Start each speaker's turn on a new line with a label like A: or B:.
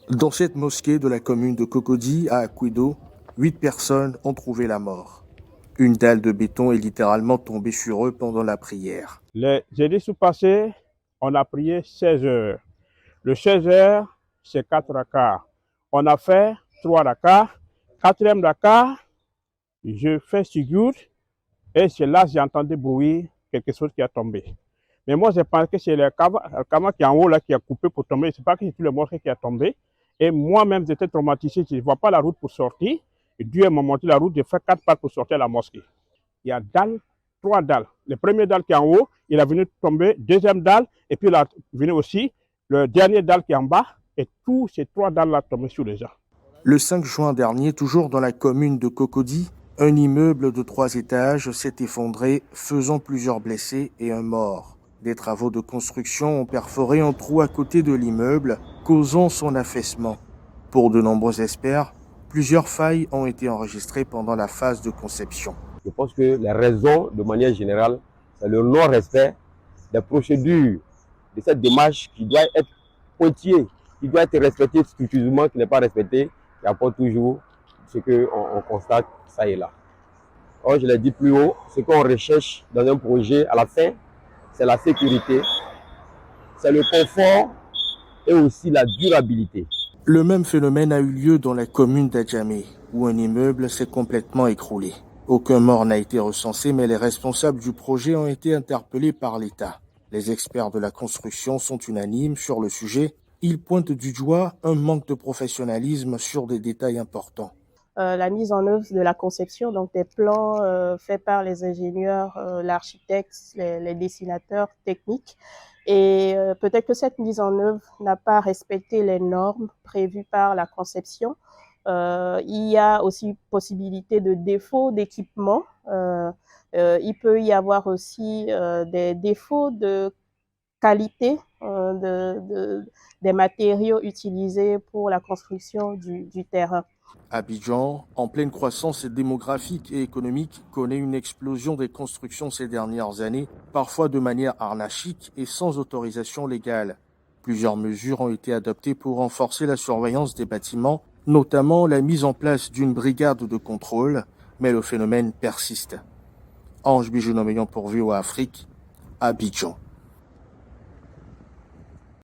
A: Dans cette mosquée de la commune de Cocody à Akouido, 8 personnes ont trouvé la mort. Une dalle de béton est littéralement tombée sur eux pendant la prière.
B: Les jeudis sous-passés, on a prié 16 heures. Le 16 heures, c'est 4 rakats. On a fait 3 rakats. Quatrième rakat, je fais sujoud et c'est là que j'ai entendu bruit, quelque chose qui a tombé. Mais moi, je pense que c'est le kama qui est en haut là qui a coupé pour tomber. C'est pas que c'est tout le morceau qui a tombé. Et moi-même, j'étais traumatisé. Je ne vois pas la route pour sortir. Et Dieu m'a montré la route. J'ai fait 4 pas pour sortir à la mosquée. Il y a 3 dalles. Le premier dalle qui est en haut, il a venu tomber. Deuxième dalle, et puis il a venu aussi le dernier dalle qui est en bas. Et tous ces 3 dalles-là tombent sur les gens.
A: Le 5 juin dernier, toujours dans la commune de Cocody, un immeuble de 3 étages s'est effondré, faisant plusieurs blessés et un mort. Des travaux de construction ont perforé un trou à côté de l'immeuble, causant son affaissement. Pour de nombreux experts, plusieurs failles ont été enregistrées pendant la phase de conception.
C: Je pense que les raisons, de manière générale, c'est le non-respect des procédures de cette démarche qui doit être pointillée, qui doit être respectée scrupuleusement, qui n'est pas respectée, qui apporte toujours ce qu'on constate ça et là. Or, je l'ai dit plus haut, ce qu'on recherche dans un projet, à la fin, c'est la sécurité, c'est le confort et aussi la durabilité.
A: Le même phénomène a eu lieu dans la commune d'Adjamé, où un immeuble s'est complètement écroulé. Aucun mort n'a été recensé, mais les responsables du projet ont été interpellés par l'État. Les experts de la construction sont unanimes sur le sujet. Ils pointent du doigt un manque de professionnalisme sur des détails importants.
D: La mise en œuvre de la conception, donc des plans faits par les ingénieurs, l'architecte, les dessinateurs techniques. Et peut-être que cette mise en œuvre n'a pas respecté les normes prévues par la conception. Il y a aussi possibilité de défaut d'équipement. Il peut y avoir aussi des défauts de qualité des matériaux utilisés pour la construction du terrain.
A: Abidjan, en pleine croissance démographique et économique, connaît une explosion des constructions ces dernières années, parfois de manière anarchique et sans autorisation légale. Plusieurs mesures ont été adoptées pour renforcer la surveillance des bâtiments, notamment la mise en place d'une brigade de contrôle, mais le phénomène persiste. Ange Bijounoméon pour VOA Afrique, Abidjan.